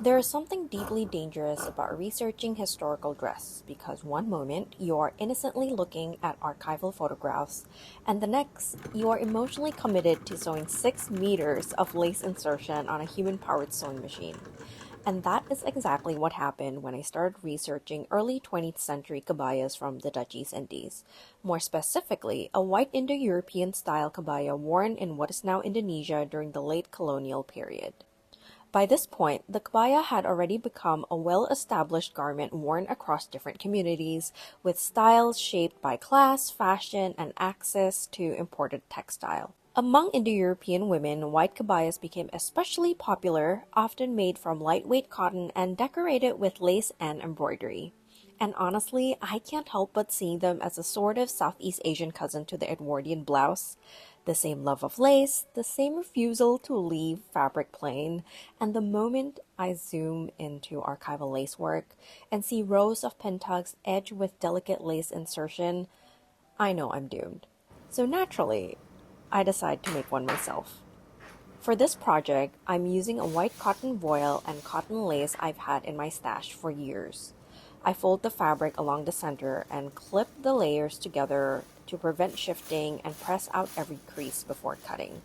There is something deeply dangerous about researching historical dress because one moment you are innocently looking at archival photographs, and the next you are emotionally committed to sewing 6 meters of lace insertion on a human powered sewing machine. And that is exactly what happened when I started researching early 20th century kebayas from the Dutch East Indies. More specifically, a white Indo-European style kebaya worn in what is now Indonesia during the late colonial period. By this point, the kebaya had already become a well-established garment worn across different communities, with styles shaped by class, fashion, and access to imported textile. Among Indo-European women, white kebayas became especially popular, often made from lightweight cotton and decorated with lace and embroidery. And honestly, I can't help but see them as a sort of Southeast Asian cousin to the Edwardian blouse. The same love of lace, the same refusal to leave fabric plain, and the moment I zoom into archival lacework and see rows of pintucks edged with delicate lace insertion, I know I'm doomed. So naturally, I decide to make one myself. For this project, I'm using a white cotton voile and cotton lace I've had in my stash for years. I fold the fabric along the center and clip the layers together to prevent shifting and press out every crease before cutting.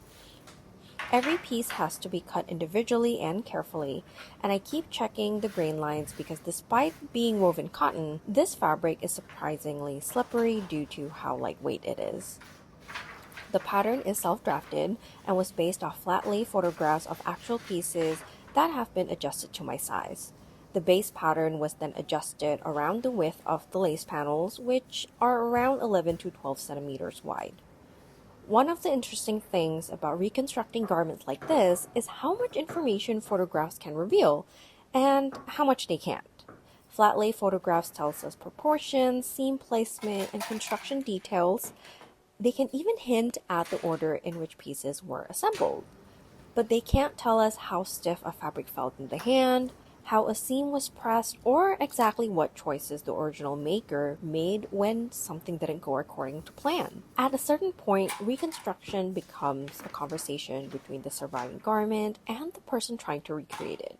Every piece has to be cut individually and carefully, and I keep checking the grain lines because despite being woven cotton, this fabric is surprisingly slippery due to how lightweight it is. The pattern is self-drafted and was based off flat lay photographs of actual pieces that have been adjusted to my size. The base pattern was then adjusted around the width of the lace panels, which are around 11 to 12 centimeters wide. One of the interesting things about reconstructing garments like this is how much information photographs can reveal and how much they can't. Flat lay photographs tells us proportions, seam placement, and construction details. They can even hint at the order in which pieces were assembled, but they can't tell us how stiff a fabric felt in the hand, how a seam was pressed, or exactly what choices the original maker made when something didn't go according to plan. At a certain point, reconstruction becomes a conversation between the surviving garment and the person trying to recreate it.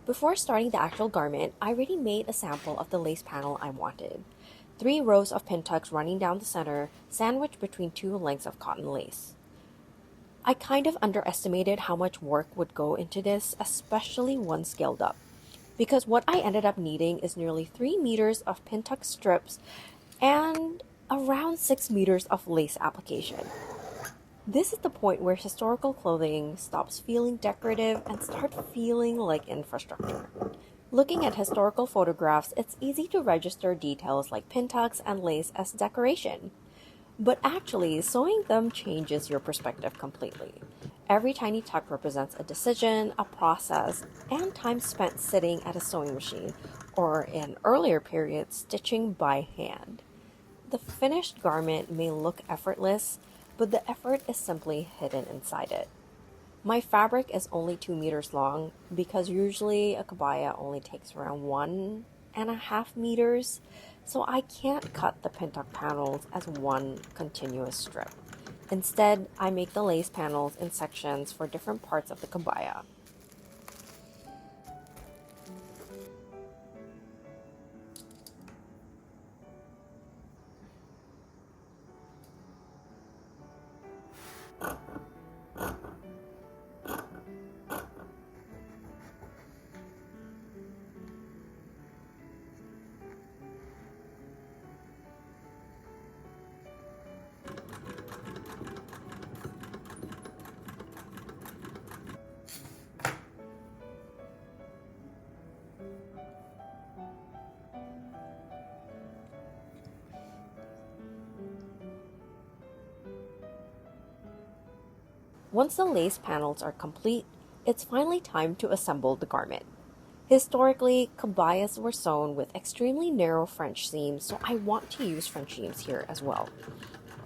Before starting the actual garment, I already made a sample of the lace panel I wanted. 3 rows of pintucks running down the center, sandwiched between 2 lengths of cotton lace. I kind of underestimated how much work would go into this, especially once scaled up, because what I ended up needing is nearly 3 meters of pintuck strips and around 6 meters of lace application. This is the point where historical clothing stops feeling decorative and starts feeling like infrastructure. Looking at historical photographs, it's easy to register details like pintucks and lace as decoration. But actually, sewing them changes your perspective completely. Every tiny tuck represents a decision, a process, and time spent sitting at a sewing machine, or in earlier periods, stitching by hand. The finished garment may look effortless, but the effort is simply hidden inside it. My fabric is only 2 meters long because usually a kebaya only takes around 1.5 meters, so I can't cut the pintuck panels as one continuous strip. Instead, I make the lace panels in sections for different parts of the kebaya. Once the lace panels are complete, it's finally time to assemble the garment. Historically, kebayas were sewn with extremely narrow French seams, so I want to use French seams here as well.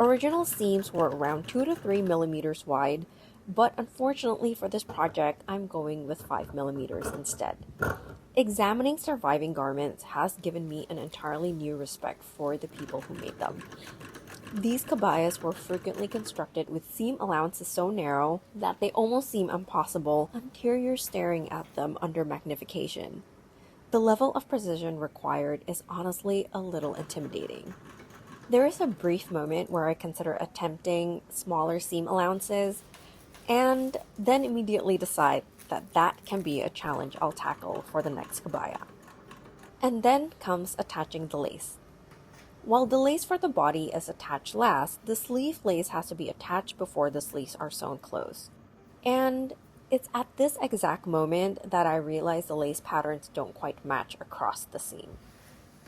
Original seams were around 2 to 3 millimeters wide, but unfortunately for this project, I'm going with 5 millimeters instead. Examining surviving garments has given me an entirely new respect for the people who made them. These kebayas were frequently constructed with seam allowances so narrow that they almost seem impossible until you're staring at them under magnification. The level of precision required is honestly a little intimidating. There is a brief moment where I consider attempting smaller seam allowances and then immediately decide that that can be a challenge I'll tackle for the next kebaya. And then comes attaching the lace. While the lace for the body is attached last, the sleeve lace has to be attached before the sleeves are sewn close. And it's at this exact moment that I realize the lace patterns don't quite match across the seam.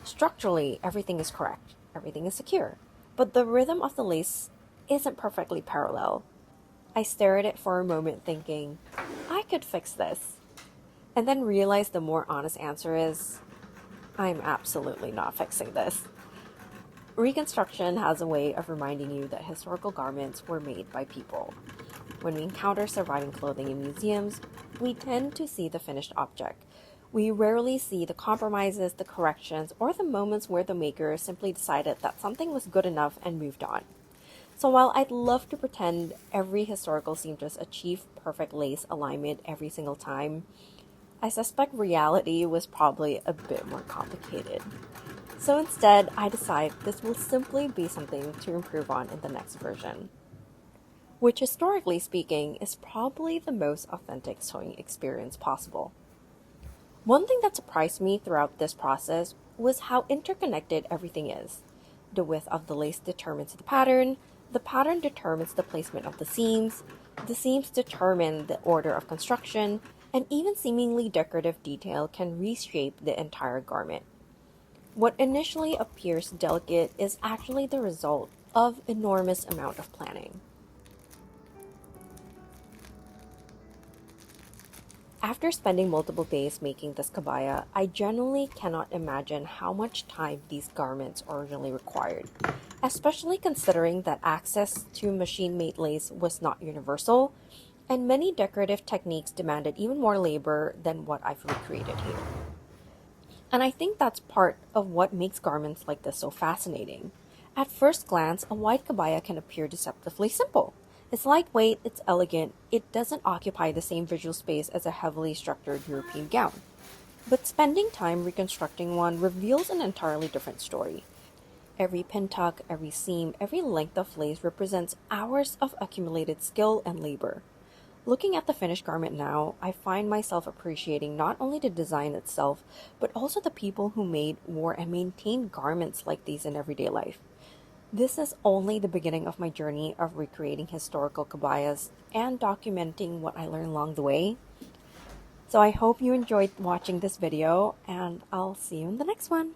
Structurally, everything is correct, everything is secure, but the rhythm of the lace isn't perfectly parallel. I stare at it for a moment thinking, I could fix this. And then realize the more honest answer is, I'm absolutely not fixing this. Reconstruction has a way of reminding you that historical garments were made by people. When we encounter surviving clothing in museums, we tend to see the finished object. We rarely see the compromises, the corrections, or the moments where the maker simply decided that something was good enough and moved on. So while I'd love to pretend every historical seamstress achieved perfect lace alignment every single time, I suspect reality was probably a bit more complicated. So instead, I decide this will simply be something to improve on in the next version, which historically speaking is probably the most authentic sewing experience possible. One thing that surprised me throughout this process was how interconnected everything is. The width of the lace determines the pattern determines the placement of the seams determine the order of construction, and even seemingly decorative detail can reshape the entire garment. What initially appears delicate is actually the result of enormous amount of planning. After spending multiple days making this kebaya, I genuinely cannot imagine how much time these garments originally required, especially considering that access to machine-made lace was not universal, and many decorative techniques demanded even more labor than what I've recreated here. And I think that's part of what makes garments like this so fascinating. At first glance, a white kebaya can appear deceptively simple. It's lightweight, it's elegant, it doesn't occupy the same visual space as a heavily structured European gown. But spending time reconstructing one reveals an entirely different story. Every pintuck, every seam, every length of lace represents hours of accumulated skill and labor. Looking at the finished garment now, I find myself appreciating not only the design itself, but also the people who made, wore, and maintained garments like these in everyday life. This is only the beginning of my journey of recreating historical kebayas and documenting what I learned along the way. So I hope you enjoyed watching this video, and I'll see you in the next one.